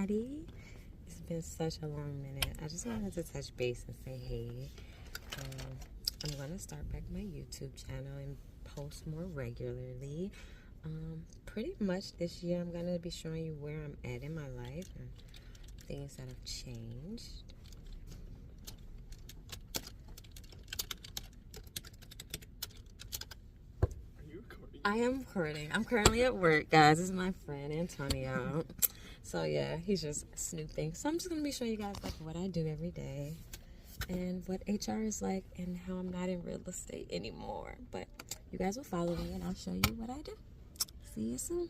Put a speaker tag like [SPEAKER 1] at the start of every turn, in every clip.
[SPEAKER 1] everybody. It's been such a long minute. I just wanted to touch base and say hey. I'm going to start back my YouTube channel and post more regularly. Pretty much this year I'm going to be showing you where I'm at in my life and things that have changed. I am recording. I'm currently at work, guys. This is my friend Antonio. So yeah, he's just snooping. So I'm just gonna be showing you guys like what I do every day and what HR is like and how I'm not in real estate anymore. But you guys will follow me and I'll show you what I do. See you soon.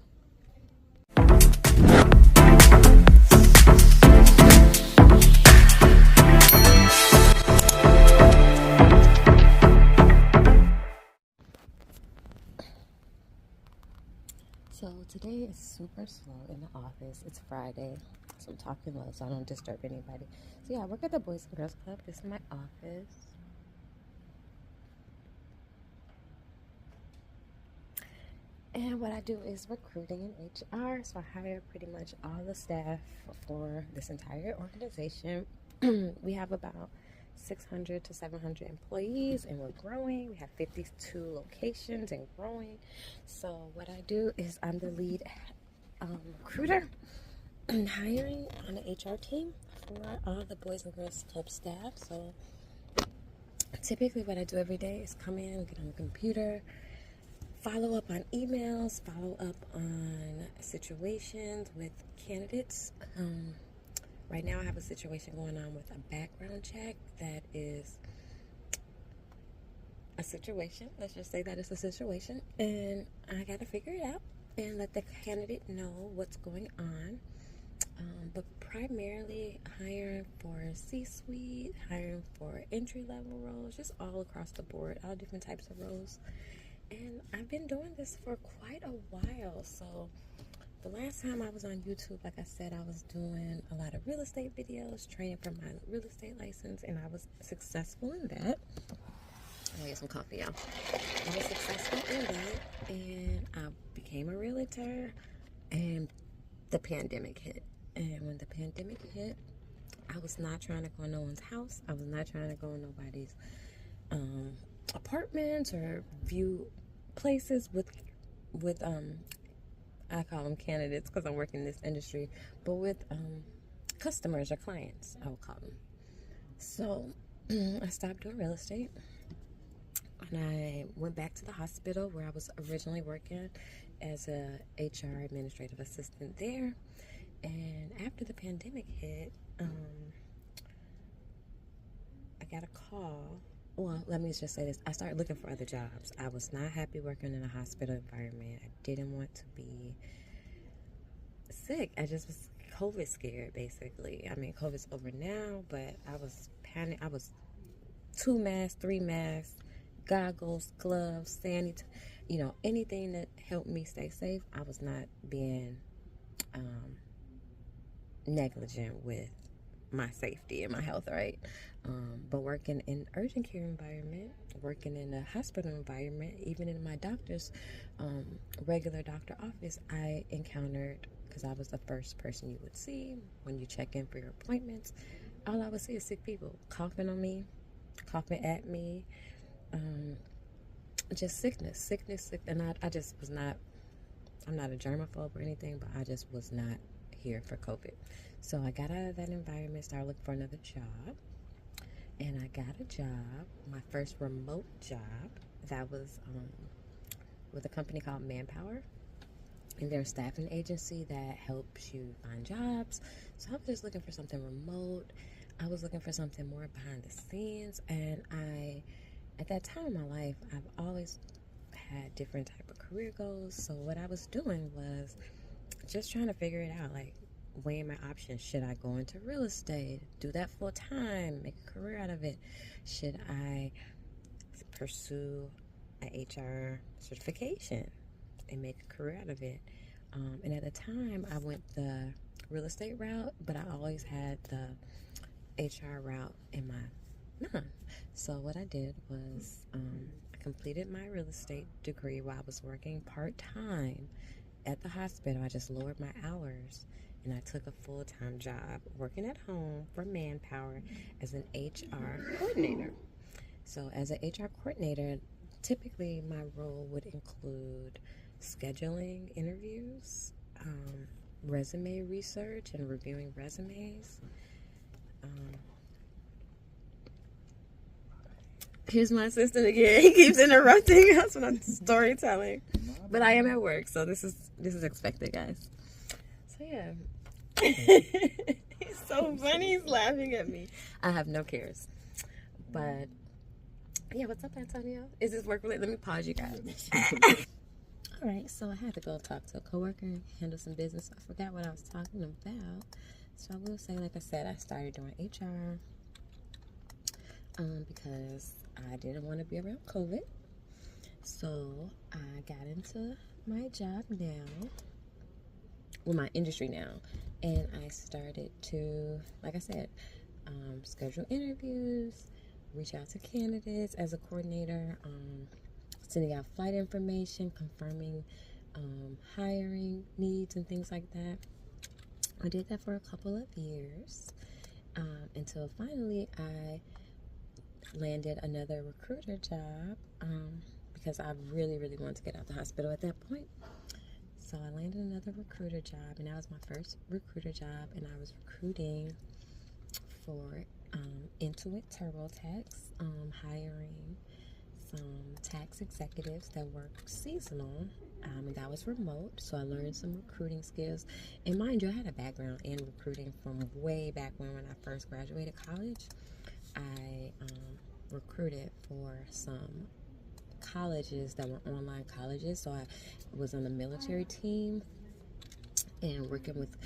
[SPEAKER 1] So today is super slow in the office. It's Friday, so I'm talking low so I don't disturb anybody. So yeah, I work at the Boys and Girls Club. This is my office. And what I do is recruiting in HR. So I hire pretty much all the staff for this entire organization. We have about 600 to 700 employees and we're growing. We have 52 locations and growing. So what I do is I'm the lead recruiter and hiring on the HR team for all the Boys and Girls Club staff. So typically what I do every day is come in, get on the computer, follow up on emails, follow up on situations with candidates. Right now I have a situation going on with a background check that is a situation. Let's just say that it's a situation. And I got to figure it out and let the candidate know what's going on. But primarily hiring for C-suite, hiring for entry-level roles, just all across the board, all different types of roles. And I've been doing this for quite a while. So the last time I was on YouTube, like I said, I was doing a lot of real estate videos, training for my real estate license, and I was successful in that. I'll get some coffee, y'all. I was successful in that, and I became a realtor, and the pandemic hit. And when the pandemic hit, I was not trying to go in no one's house. I was not trying to go in nobody's apartments or view places with I call them candidates because I'm working in this industry, but with customers or clients, I would call them. So I stopped doing real estate and I went back to the hospital where I was originally working as a HR administrative assistant there. And after the pandemic hit, I got a call. Well, let me just say this. I started looking for other jobs. I was not happy working in a hospital environment. I didn't want to be sick. I just was COVID scared, basically. I mean, COVID's over now, but I was panicked. I was 2 masks, 3 masks, goggles, gloves, sanitizer, anything that helped me stay safe. I was not being negligent with my safety and my health, right? But working in urgent care environment, working in a hospital environment, even in my doctor's regular doctor office, I encountered, because I was the first person you would see when you check in for your appointments, all I would see is sick people coughing on me, coughing at me, just sickness. And I just was not, I'm not a germaphobe or anything, but I just was not here for COVID. So I got out of that environment, started looking for another job, and I got a job, my first remote job, that was with a company called Manpower, and they're a staffing agency that helps you find jobs. So I was just looking for something remote. I was looking for something more behind the scenes, and at that time in my life, I've always had different type of career goals. So what I was doing was just trying to figure it out, like weighing my options. Should I go into real estate, do that full time, make a career out of it? Should I pursue an HR certification and make a career out of it? And at the time, I went the real estate route, but I always had the HR route in my mind. So what I did was I completed my real estate degree while I was working part-time at the hospital. I just lowered my hours and I took a full-time job working at home for Manpower as an HR coordinator. So, as an HR coordinator, typically my role would include scheduling interviews, resume research, and reviewing resumes. Um, Here's my assistant again. He keeps interrupting us when I'm storytelling, but I am at work, so this is expected, guys. So yeah, he's so funny. He's laughing at me. I have no cares, but yeah. What's up, Antonio? Is this work related? Let me pause, you guys. All right, so I had to go talk to a coworker, handle some business. I forgot what I was talking about, so I will say, like I said, I started doing HR because I didn't want to be around COVID. So I got into my job now, well, my industry now, and I started to, like I said, schedule interviews, reach out to candidates as a coordinator, sending out flight information, confirming hiring needs and things like that. I did that for a couple of years until finally I landed another recruiter job because I really wanted to get out of the hospital at that point. So I landed another recruiter job, and that was my first recruiter job, and I was recruiting for Intuit TurboTax, hiring some tax executives that work seasonal, and that was remote, so I learned some recruiting skills. And mind you, I had a background in recruiting from way back when I first graduated college. I recruited for some colleges that were online colleges, so I was on the military team and working with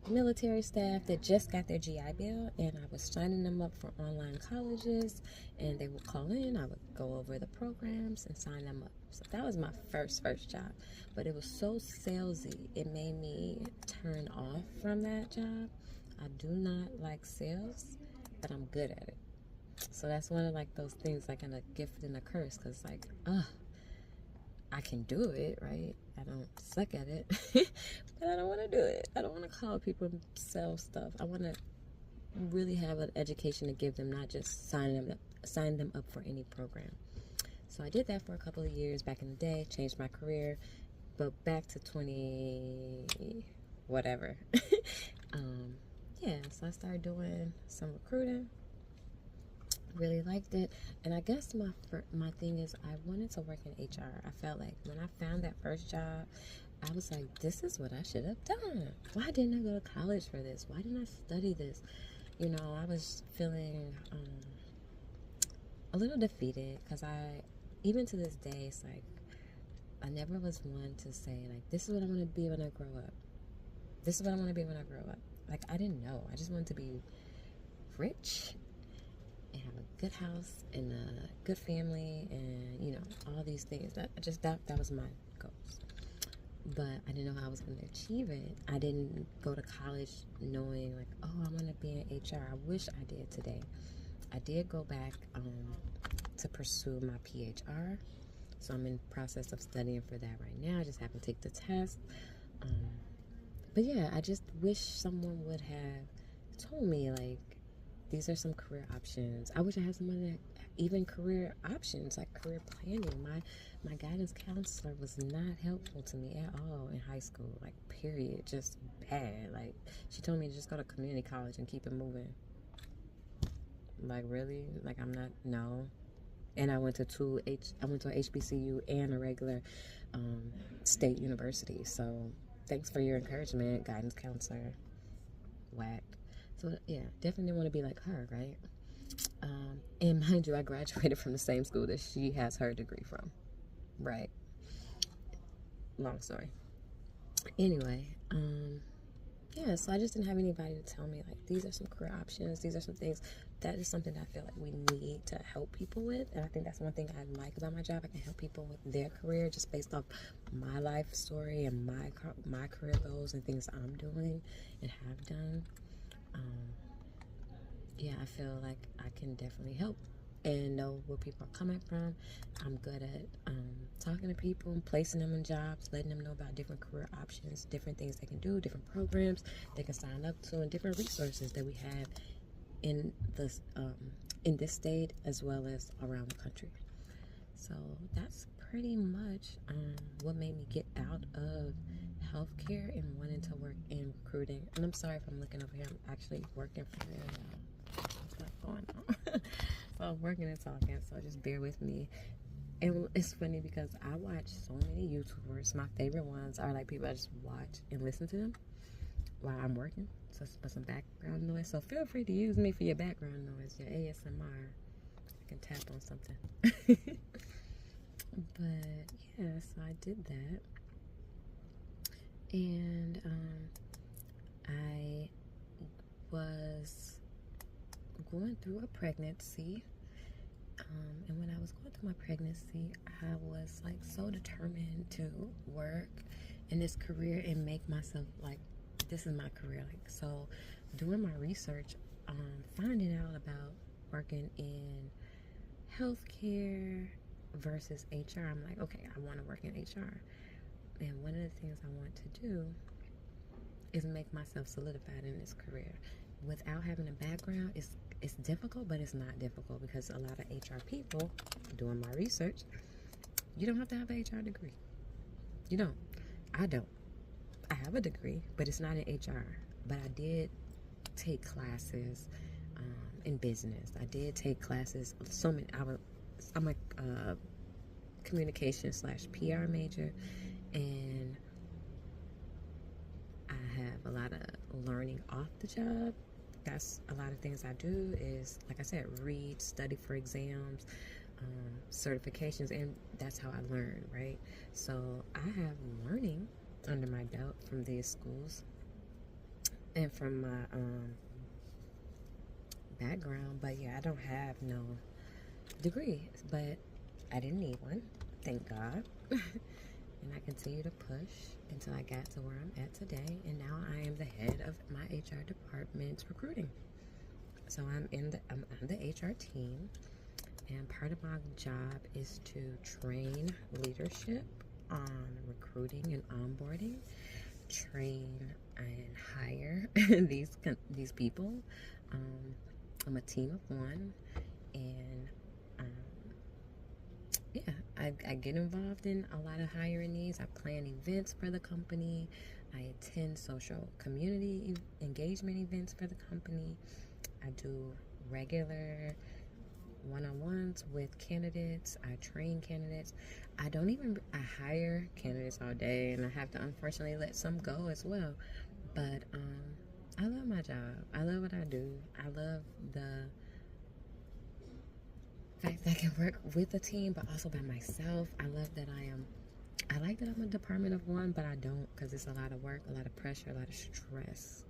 [SPEAKER 1] military staff that just got their GI Bill, and I was signing them up for online colleges, and they would call in. I would go over the programs and sign them up. So that was my first job, but it was so salesy, it made me turn off from that job. I do not like sales, but I'm good at it. So that's one of like those things, like in a gift and a curse, because like, I can do it, right? I don't suck at it, but I don't want to do it. I don't want to call people and sell stuff. I want to really have an education to give them, not just sign them up for any program. So I did that for a couple of years back in the day, changed my career, but back to 20 whatever. Yeah, so I started doing some recruiting. Really liked it, and I guess my thing is I wanted to work in HR. I felt like when I found that first job, I was like, this is what I should have done. Why didn't I go to college for this? Why didn't I study this? You know, I was feeling a little defeated, because even to this day, it's like I never was one to say like, this is what I want to be when I grow up. This is what I want to be when I grow up. Like, I didn't know. I just wanted to be rich and have a good house and a good family, and you know, all these things. That was my goals, but I didn't know how I was going to achieve it. I didn't go to college knowing like, oh, I want to be in HR. I wish I did today. I did go back to pursue my PHR, so I'm in the process of studying for that right now. I just haven't taken the test, but yeah, I just wish someone would have told me like, these are some career options. I wish I had someone that even career options, like career planning. My guidance counselor was not helpful to me at all in high school, like period, just bad. Like, she told me to just go to community college and keep it moving. Like, really? Like, I'm not, no. And I went to a HBCU and a regular state university. So thanks for your encouragement, guidance counselor. Whack. So yeah, definitely didn't want to be like her, right? And mind you, I graduated from the same school that she has her degree from, right? Long story. Anyway, yeah, so I just didn't have anybody to tell me like, these are some career options, these are some things. That is something that I feel like we need to help people with, and I think that's one thing I like about my job. I can help people with their career just based off my life story and my career goals and things I'm doing and have done. Yeah, I feel like I can definitely help. and know where people are coming from. I'm good at talking to people, placing them in jobs, letting them know about different career options, different things they can do, different programs they can sign up to, and different resources that we have in this state as well as around the country. So that's pretty much what made me get out of healthcare and wanting to work in recruiting. And I'm sorry if I'm looking over here. I'm actually working for real, y'all. What's going on? So I'm working and talking, so just bear with me. And it's funny because I watch so many YouTubers. My favorite ones are like people I just watch and listen to them while I'm working. So it's some background noise. So feel free to use me for your background noise, your ASMR. I can tap on something. But yeah, so I did that. And I was going through a pregnancy. And when I was going through my pregnancy, I was like so determined to work in this career and make myself like, this is my career. Like, so doing my research, finding out about working in healthcare versus HR, I'm like, okay, I want to work in HR. And one of the things I want to do is make myself solidified in this career. Without having a background, it's difficult, but it's not difficult because a lot of HR people, doing my research, you don't have to have an HR degree. You don't. I don't. I have a degree, but it's not in HR. But I did take classes in business. I did take classes. So many. I'm a communication/PR major, and I have a lot of learning off the job. That's a lot of things I do is, like I said, read, study for exams, certifications, and that's how I learn, right? So I have learning under my belt from these schools and from my background, but yeah, I don't have no degree, but I didn't need one, thank God. And I continue to push until I got to where I'm at today, and now I am the head of my HR department's recruiting. So I'm on the HR team, and part of my job is to train leadership on recruiting and onboarding, train and hire these people. I'm a team of one, and yeah, I get involved in a lot of hiring needs. I plan events for the company. I attend social community engagement events for the company. I do regular one-on-ones with candidates. I train candidates. I hire candidates all day, and I have to unfortunately let some go as well. But I love my job. I love what I do. I love the fact that I can work with a team, but also by myself. I love that I like that I'm a department of one, but I don't, because it's a lot of work, a lot of pressure, a lot of stress,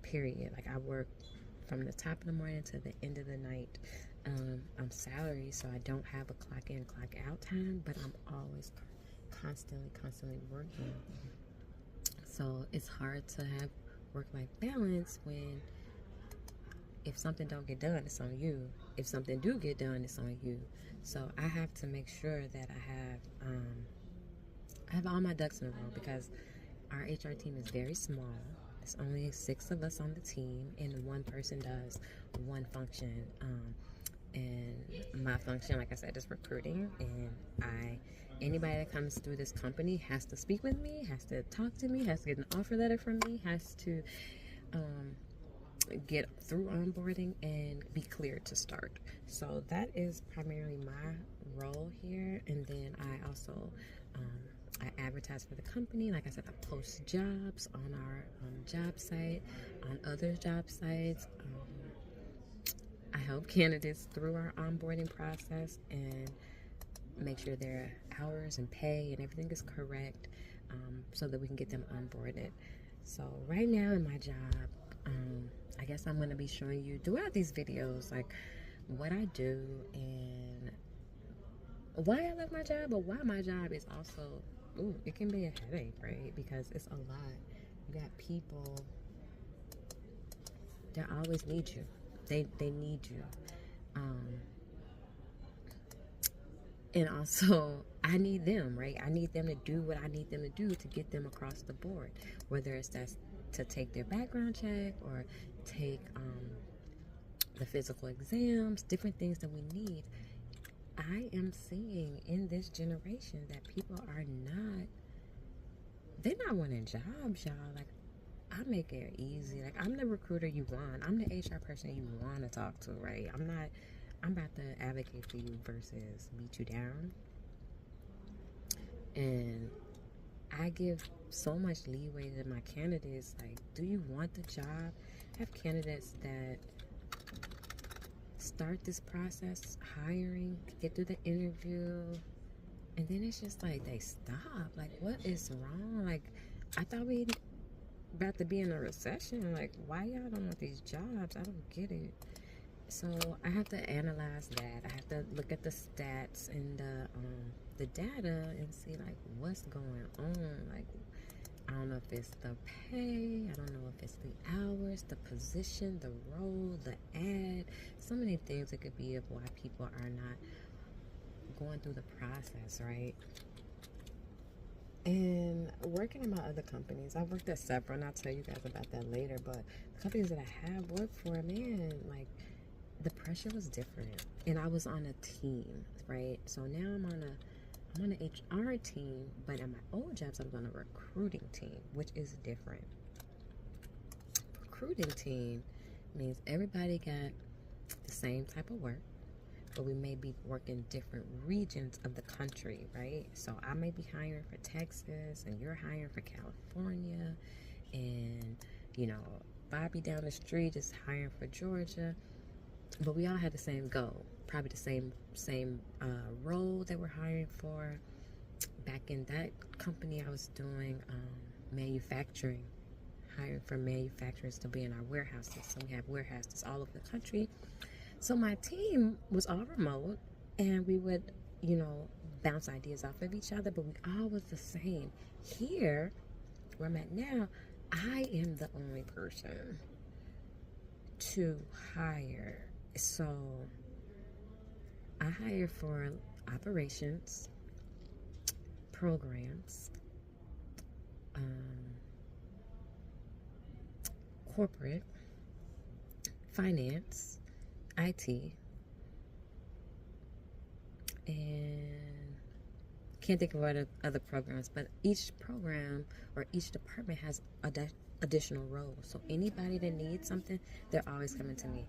[SPEAKER 1] period. Like, I work from the top of the morning to the end of the night. I'm salaried, so I don't have a clock in, clock out time, but I'm always constantly working. So it's hard to have work-life balance when if something don't get done, it's on you. If something do get done, it's on you. So I have to make sure that I have all my ducks in a row, because our HR team is very small. There's only 6 of us on the team, and one person does one function. And my function, like I said, is recruiting. And anybody that comes through this company has to speak with me, has to talk to me, has to get an offer letter from me, has to get through onboarding and be cleared to start. So that is primarily my role here. And then I also I advertise for the company. Like I said, I post jobs on our job site, on other job sites. I help candidates through our onboarding process and make sure their hours and pay and everything is correct, so that we can get them onboarded. So right now in my job, I guess I'm going to be showing you throughout these videos like what I do and why I love my job, but why my job is also, it can be a headache, right? Because it's a lot. You got people that always need you. They need you. And also, I need them, right? I need them to do what I need them to do to get them across the board, whether it's that's to take their background check or take the physical exams, different things that we need. I am seeing in this generation that people are not, they're not wanting jobs, y'all. Like, I make it easy. Like, I'm the recruiter you want. I'm the HR person you want to talk to, right? I'm about to advocate for you versus beat you down. And I give so much leeway to my candidates. Like, do you want the job? I have candidates that start this process, hiring, get through the interview, and then it's just like they stop. Like, what is wrong? Like, I thought we about to be in a recession. Like, why y'all don't want these jobs? I don't get it. So I have to analyze that. I have to look at the stats and the data and see like what's going on. Like, I don't know if it's the pay, I don't know if it's the hours, the position, the role, the ad, so many things it could be of why people are not going through the process, right? And working in my other companies, I've worked at several, and I'll tell you guys about that later, but the companies that I have worked for, man, like, the pressure was different. And I was on a team, right? So now I'm on an HR team, but at my old jobs, I was on a recruiting team, which is different. Recruiting team means everybody got the same type of work, but we may be working different regions of the country, right? So I may be hiring for Texas, and you're hiring for California, and, you know, Bobby down the street is hiring for Georgia, but we all had the same goal, probably the same role that we're hiring for. Back in that company, I was doing manufacturing, hiring for manufacturers to be in our warehouses. So we have warehouses all over the country. So my team was all remote, and we would, you know, bounce ideas off of each other, but we all was the same. Here, where I'm at now, I am the only person to hire. So I hire for operations, programs, corporate, finance, IT, and can't think of other programs, but each program or each department has additional roles. So anybody that needs something, they're always coming to me.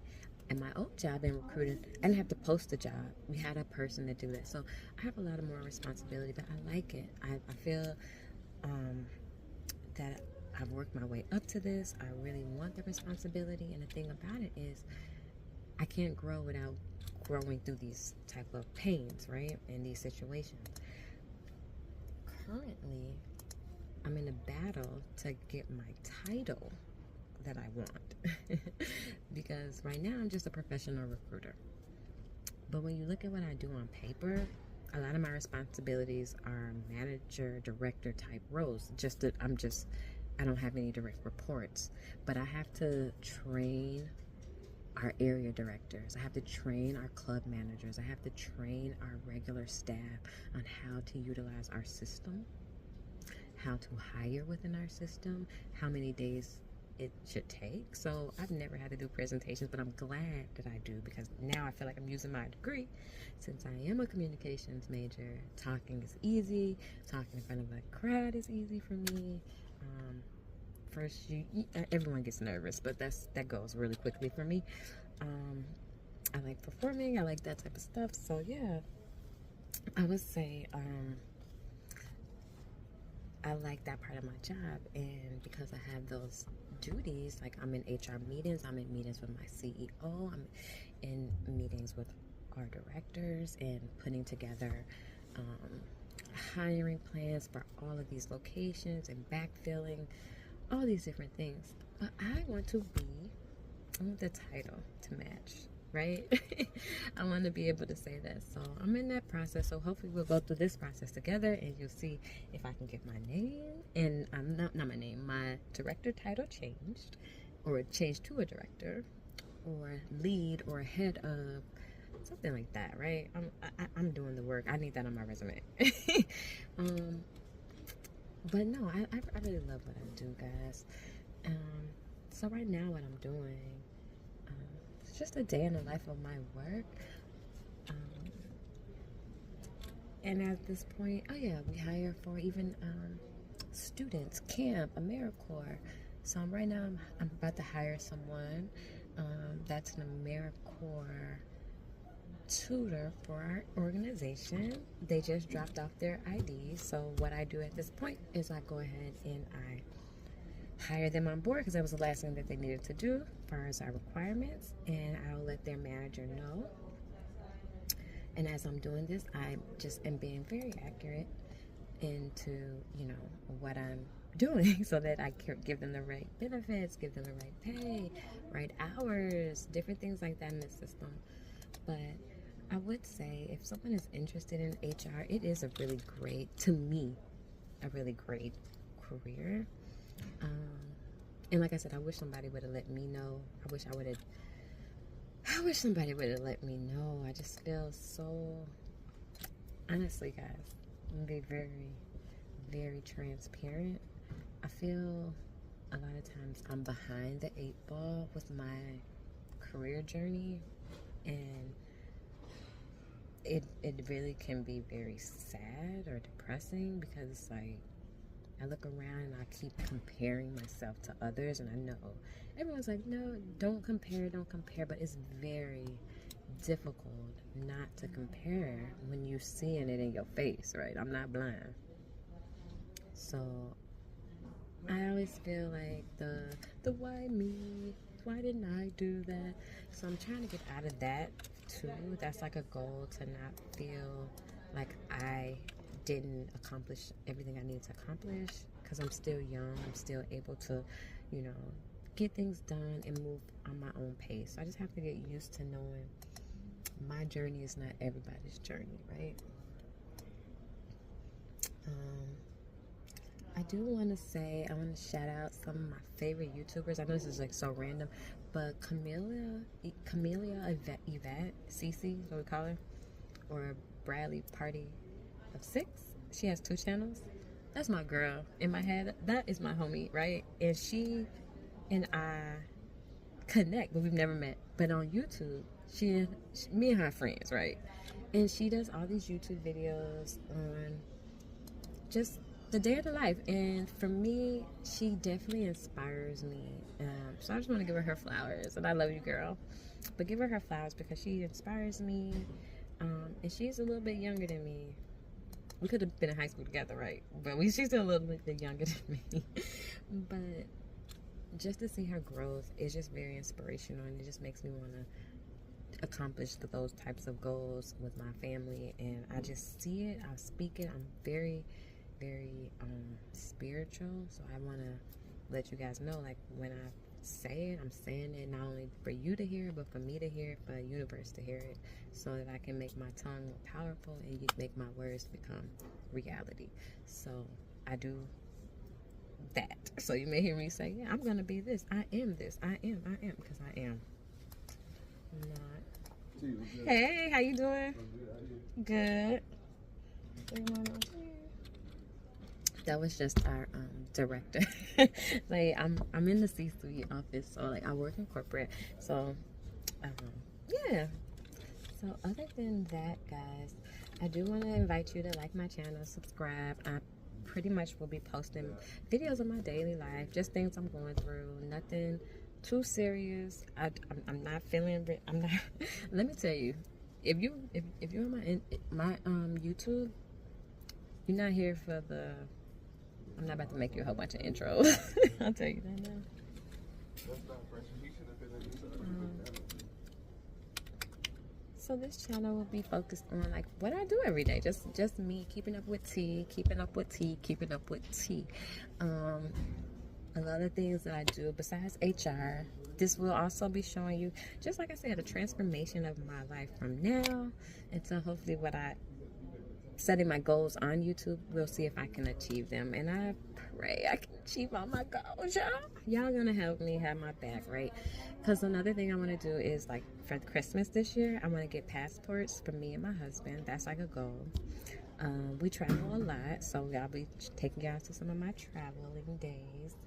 [SPEAKER 1] And my old job in recruiting, I didn't have to post a job. We had a person to do that. So I have a lot of more responsibility, but I like it. I feel that I've worked my way up to this. I really want the responsibility. And the thing about it is I can't grow without growing through these type of pains, right? In these situations. Currently, I'm in a battle to get my title that I want because right now I'm just a professional recruiter. But when you look at what I do on paper, a lot of my responsibilities are manager, director type roles. I don't have any direct reports, but I have to train our area directors. I have to train our club managers. I have to train our regular staff on how to utilize our system, how to hire within our system, how many days it should take. So I've never had to do presentations, but I'm glad that I do, because now I feel like I'm using my degree. Since I am a communications major, talking is easy. Talking in front of a crowd is easy for me. First, everyone gets nervous, but that goes really quickly for me. I like performing. I like that type of stuff. So yeah, I would say I like that part of my job, and because I have those duties, like I'm in HR meetings, I'm in meetings with my CEO, I'm in meetings with our directors, and putting together hiring plans for all of these locations and backfilling, all these different things. But I want the title to match, right? I want to be able to say that. So I'm in that process. So hopefully we'll go through this process together, and you'll see if I can get my name, and I'm not my name, my director title changed, or changed to a director, or lead, or head of something like that, right? I'm doing the work. I need that on my resume. But no, I really love what I do, guys. So right now, what I'm doing, it's just a day in the life of my work. And at this point, oh yeah, we hire for even students, camp, AmeriCorps. So right now, I'm about to hire someone that's an AmeriCorps tutor for our organization. They just dropped off their IDs. So what I do at this point is I go ahead and I hire them on board because that was the last thing that they needed to do as far as our requirements, and I'll let their manager know. And as I'm doing this, I just am being very accurate into, you know, what I'm doing so that I can give them the right benefits, give them the right pay, right hours, different things like that in the system. But I would say if someone is interested in HR, it is a really great, to me, a really great career. And like I said, I wish somebody would have let me know. I wish somebody would have let me know. I just feel so, honestly, guys, I'm gonna be very, very transparent. I feel a lot of times I'm behind the 8 ball with my career journey, and it really can be very sad or depressing because it's like I look around and I keep comparing myself to others, and I know everyone's like, no, don't compare, but it's very difficult not to compare when you're seeing it in your face, right? I'm not blind. So I always feel like the why me? Why didn't I do that? So I'm trying to get out of that too. That's like a goal, to not feel like I didn't accomplish everything I need to accomplish because I'm still young. I'm still able to, you know, get things done and move on my own pace. So I just have to get used to knowing my journey is not everybody's journey, right? I do want to say, I want to shout out some of my favorite YouTubers. I know this is like so random, but Camellia Yvette, Cece, what we call her, or Bradley Party of 6. She has 2 channels. That's my girl in my head. That is my homie, right? And she and I connect, but we've never met. But on YouTube, me and her are friends, right? And she does all these YouTube videos on just the day of the life, and for me, she definitely inspires me. So I just want to give her flowers, and I love you, girl. But give her flowers because she inspires me, and she's a little bit younger than me. We could have been in high school together, right? But she's still a little bit younger than me. But just to see her growth is just very inspirational, and it just makes me want to accomplish those types of goals with my family. And I just see it, I speak it. I'm very, very spiritual, so I want to let you guys know, like, when I say it, I'm saying it not only for you to hear, but for me to hear it, for the universe to hear it, so that I can make my tongue more powerful and make my words become reality. So I do that. So you may hear me say, yeah, I'm gonna be this, I am this, I am, because I am not. Hey, how you doing? Good. That was just our director. Like, I'm in the C-suite office, so like I work in corporate. So yeah. So other than that, guys, I do want to invite you to like my channel, subscribe. I pretty much will be posting videos of my daily life, just things I'm going through, nothing too serious. I'm not feeling. I'm not. Let me tell you, if you're on my YouTube, you're not here for the. I'm not about to make you a whole bunch of intros. I'll tell you that now. So this channel will be focused on like what I do every day. Just me keeping up with tea. A lot of things that I do besides HR. This will also be showing you, just like I said, a transformation of my life from now until hopefully what I setting my goals on YouTube. We'll see if I can achieve them. And I right? I can achieve all my goals, y'all. Y'all gonna help me have my back, right? Because another thing I want to do is, like, for Christmas this year, I want to get passports for me and my husband. That's like a goal. We travel a lot, so I'll be taking y'all to some of my traveling days.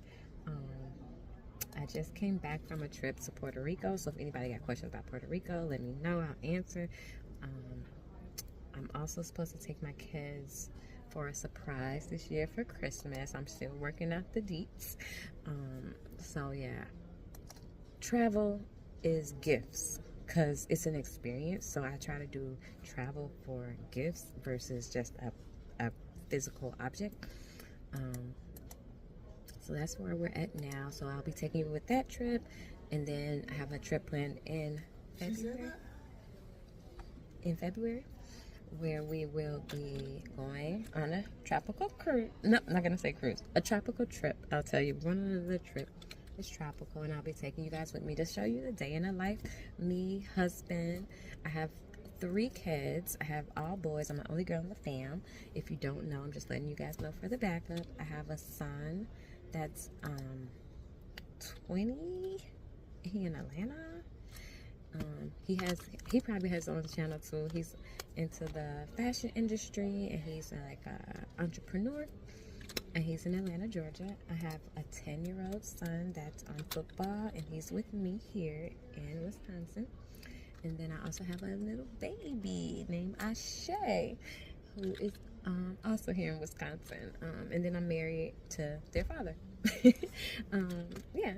[SPEAKER 1] I just came back from a trip to Puerto Rico, so if anybody got questions about Puerto Rico, let me know. I'll answer. I'm also supposed to take my kids for a surprise this year for Christmas. I'm still working out the deets. So yeah, travel is gifts because it's an experience. So I try to do travel for gifts versus just a physical object. So that's where we're at now. So I'll be taking you with that trip, and then I have a trip planned in February. In February, where we will be going on a tropical cruise. No, I'm not gonna say cruise. A tropical trip. I'll tell you, one of the trip is tropical, and I'll be taking you guys with me to show you the day in the life. Me, husband. I have 3 kids. I have all boys. I'm the only girl in the fam. If you don't know, I'm just letting you guys know for the backup. I have a son that's 20. He in Atlanta. He probably has his own channel too. He's into the fashion industry, and he's like an entrepreneur, and he's in Atlanta, Georgia. I have a 10-year-old son that's on football, and he's with me here in Wisconsin. And then I also have a little baby named Ashe, who is also here in Wisconsin. And then I'm married to their father. Yeah.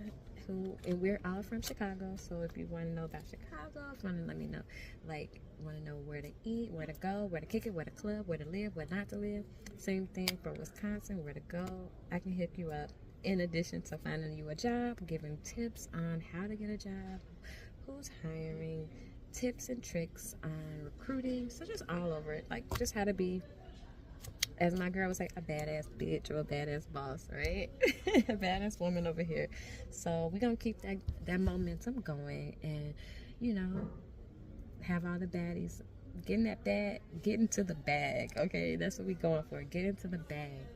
[SPEAKER 1] And we're all from Chicago, so if you want to know about Chicago, if you want to let me know, like, want to know where to eat, where to go, where to kick it, where to club, where to live, where not to live, same thing for Wisconsin, where to go, I can hook you up. In addition to finding you a job, giving tips on how to get a job, who's hiring, tips and tricks on recruiting, so just all over it, like just how to be, as my girl would say, a badass bitch or a badass boss, right? A badass woman over here. So we're gonna keep that momentum going, and you know, have all the baddies getting to the bag. Okay, that's what we're going for. Get into the bag.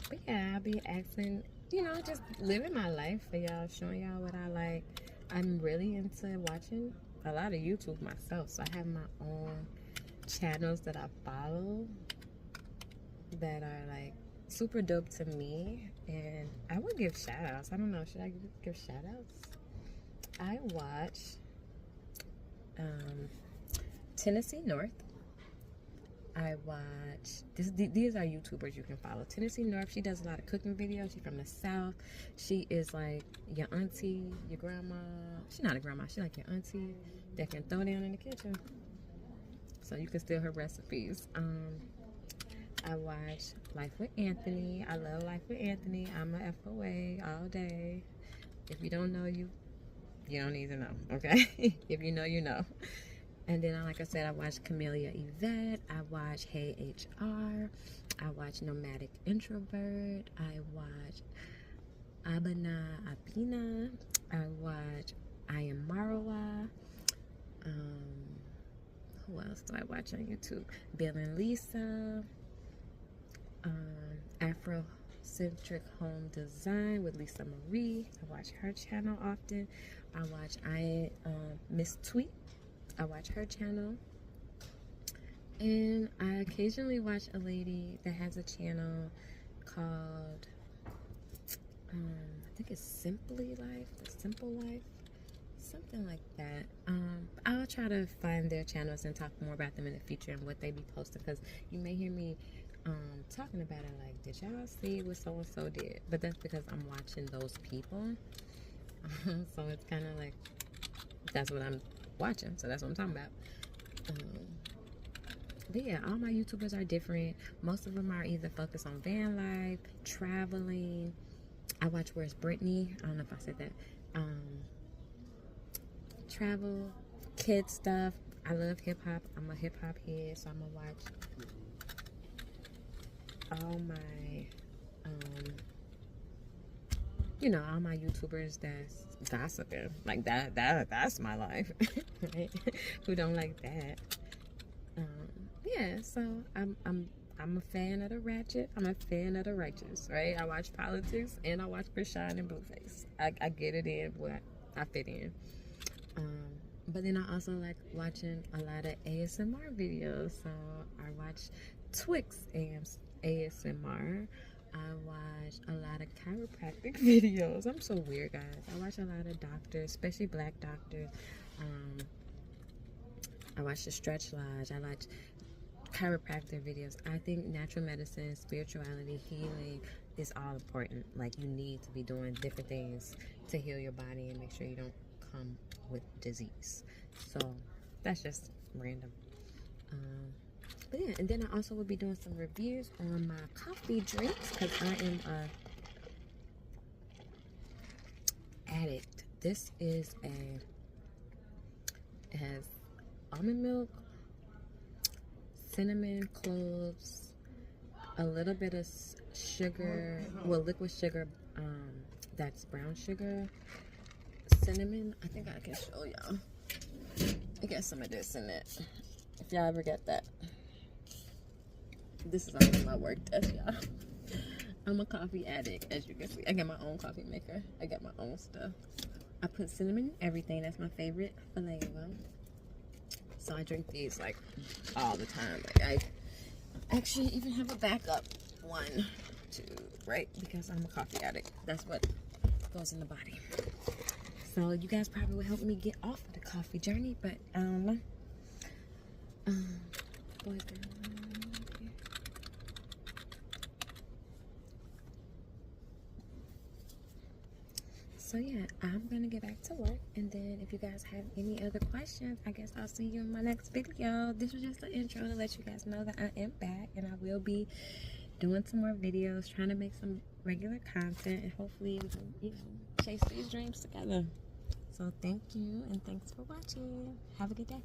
[SPEAKER 1] But yeah, I'll be asking, you know, just living my life for y'all, showing y'all what I like. I'm really into watching a lot of YouTube myself, so I have my own channels that I follow that are like super dope to me, and I would give shout outs. I don't know, should I give shout outs? I watch Tennessee North. I watch these are YouTubers you can follow. Tennessee North, she does a lot of cooking videos. She's from the South. She is like your auntie, your grandma. She's not a grandma, she's like your auntie that can throw down in the kitchen, so you can steal her recipes. I watch Life with Anthony. I love Life with Anthony. I'm a FOA all day. If you don't know, you don't need to know, okay? If you know, you know. And then, like I said, I watch Camellia Yvette. I watch Hey HR. I watch Nomadic Introvert. I watch Abana Abina. I watch I Am Marwa. Who else do I watch on YouTube? Bill and Lisa. Afrocentric Home Design with Lisa Marie. I watch her channel often. I watch Miss Tweet. I watch her channel. And I occasionally watch a lady that has a channel called I think it's Simply Life, The Simple Life, something like that. I'll try to find their channels and talk more about them in the future and what they be posting, because you may hear me talking about it like, did y'all see what so and so did? But that's because I'm watching those people. So it's kind of like, that's what I'm watching, so that's what I'm talking about. But yeah, all my YouTubers are different. Most of them are either focused on van life, traveling. I watch Where's Brittany. I don't know if I said that. Travel, kid stuff. I love hip hop. I'm a hip hop head, so I'm gonna watch all my all my YouTubers that's gossiping. Like that's my life. Right? Who don't like that? Yeah, so I'm a fan of the ratchet. I'm a fan of the righteous, right? I watch politics and I watch Krishan and Blueface. I get it in what I fit in. But then I also like watching a lot of ASMR videos. So I watch Twix ASMR. I watch a lot of chiropractic videos. I'm so weird, guys. I watch a lot of doctors, especially black doctors. I watch the Stretch Lodge. I watch chiropractic videos. I think natural medicine, spirituality, healing is all important. Like, you need to be doing different things to heal your body and make sure you don't come with disease. So that's just random. But yeah, and then I also will be doing some reviews on my coffee drinks because I am a addict. This is it has almond milk, cinnamon, cloves, a little bit of sugar, well, liquid sugar, that's brown sugar, cinnamon. I think I can show y'all. I got some of this in it. If y'all ever get that. This is all my work desk, y'all. I'm a coffee addict, as you can see. I got my own coffee maker. I got my own stuff. I put cinnamon in everything. That's my favorite flavor. So I drink these like all the time. Like, I actually even have a backup 1, 2, right? Because I'm a coffee addict. That's what goes in the body. So you guys probably will help me get off of the coffee journey, but I don't know. So yeah, I'm gonna get back to work, and then if you guys have any other questions, I guess I'll see you in my next video. This was just an intro to let you guys know that I am back, and I will be doing some more videos, trying to make some regular content, and hopefully we can, you know, chase these dreams together. So thank you, and thanks for watching. Have a good day.